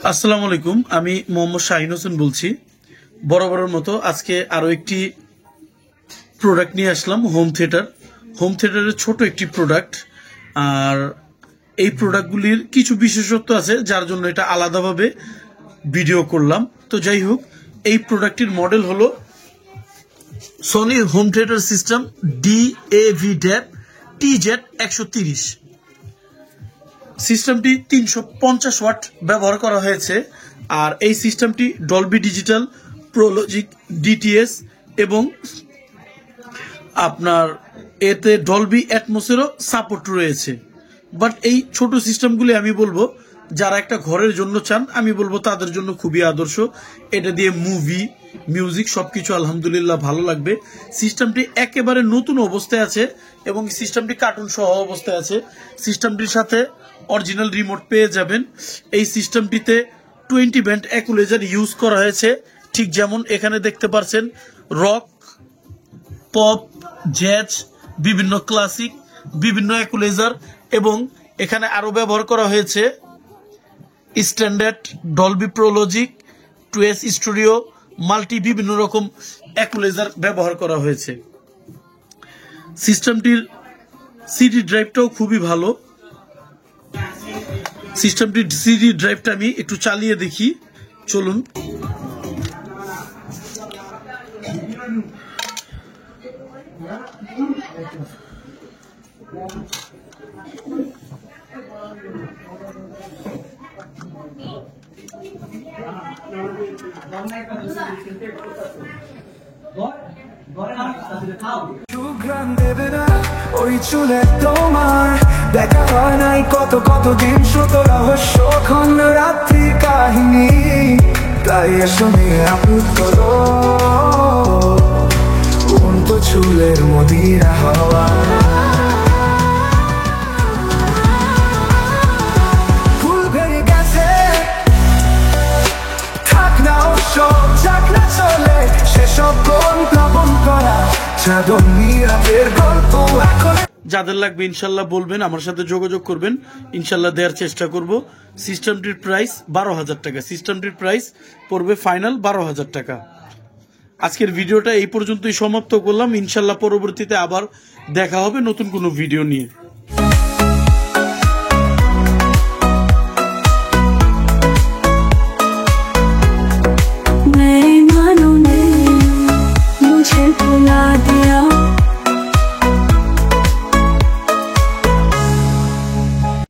আসসালামু আলাইকুম, আমি মোহাম্মদ শাহিন হোসেন বলছি। বরাবরের মতো আজকে আরো একটি প্রোডাক্ট নিয়ে আসলাম। হোম থিয়েটারের ছোট একটি প্রোডাক্ট। আর এই প্রোডাক্টগুলির কিছু বিশেষত্ব আছে, যার জন্য এটা আলাদাভাবে ভিডিও করলাম। তো যাই হোক, এই প্রোডাক্টটির মডেল হলো Sony home theatre system DAV DAB TZ130। সিস্টেমটি 350 ওয়াট ব্যবহার করা হয়েছে। আর এই সিস্টেমটি ডলবি ডিজিটাল, প্রোলজিক, DTS এবং আপনার এতে ডলবি অ্যাটমসেরও সাপোর্ট রয়েছে। বাট এই ছোট সিস্টেমগুলি আমি বলবো যারা একটা ঘরের জন্য চান, আমি বলবো তাদের জন্য খুবই আদর্শ। এটা দিয়ে মুভি, মিউজিক সবকিছু আলহামদুলিল্লাহ ভালো লাগবে। সিস্টেমটি একেবারে নতুন অবস্থায় আছে এবং সিস্টেমটি কার্টুন সহ অবস্থায় আছে। সিস্টেমটির সাথে অরিজিনাল রিমোট পেয়ে যাবেন। এই সিস্টেমটিতে 20 ব্যান্ড ইকুয়ালাইজার ইউজ করা হয়েছে, ঠিক যেমন এখানে দেখতে পাচ্ছেন রক, পপ, জ্যাজ, বিভিন্ন ক্লাসিক, বিভিন্ন ইকুয়ালাইজার, এবং এখানে আরো ব্যবহার করা হয়েছে standard, Dolby Pro Logic, 2S studio, multi, বিভিন্ন রকম ইকুয়ালাইজার ব্যবহার করা হয়েছে। সিস্টেমটির সিডি ড্রাইভটাও খুবই ভালো। সিস্টেমটির সিডি ড্রাইভটা আমি একটু চালিয়ে দেখি, চলুন। ওই চুলে তোমার দেখা হয় নাই কত কত দিন, শুধু রহস্য খন রাত্রি কাহিনী, তাই এসো নিয়ে আপুত করো উন্তো চুলের মদিরা হওয়া। ফুল ভেঙে গেছে, থাক না সব যাক না চলে, সেসব কোন প্লাবন করা চাদর নিরাপের গল্প এখন। যাদের লাগবে ইনশাল্লাহ বলবেন, আমার সাথে যোগাযোগ করবেন, ইনশাল্লাহ দেওয়ার চেষ্টা করব। সিস্টেমটির প্রাইস 12,000 টাকা। সিস্টেমটির প্রাইস পড়বে ফাইনাল 12,000 টাকা। আজকের ভিডিওটা এই পর্যন্তই সমাপ্ত করলাম। ইনশাল্লাহ পরবর্তীতে আবার দেখা হবে নতুন কোনো ভিডিও নিয়ে।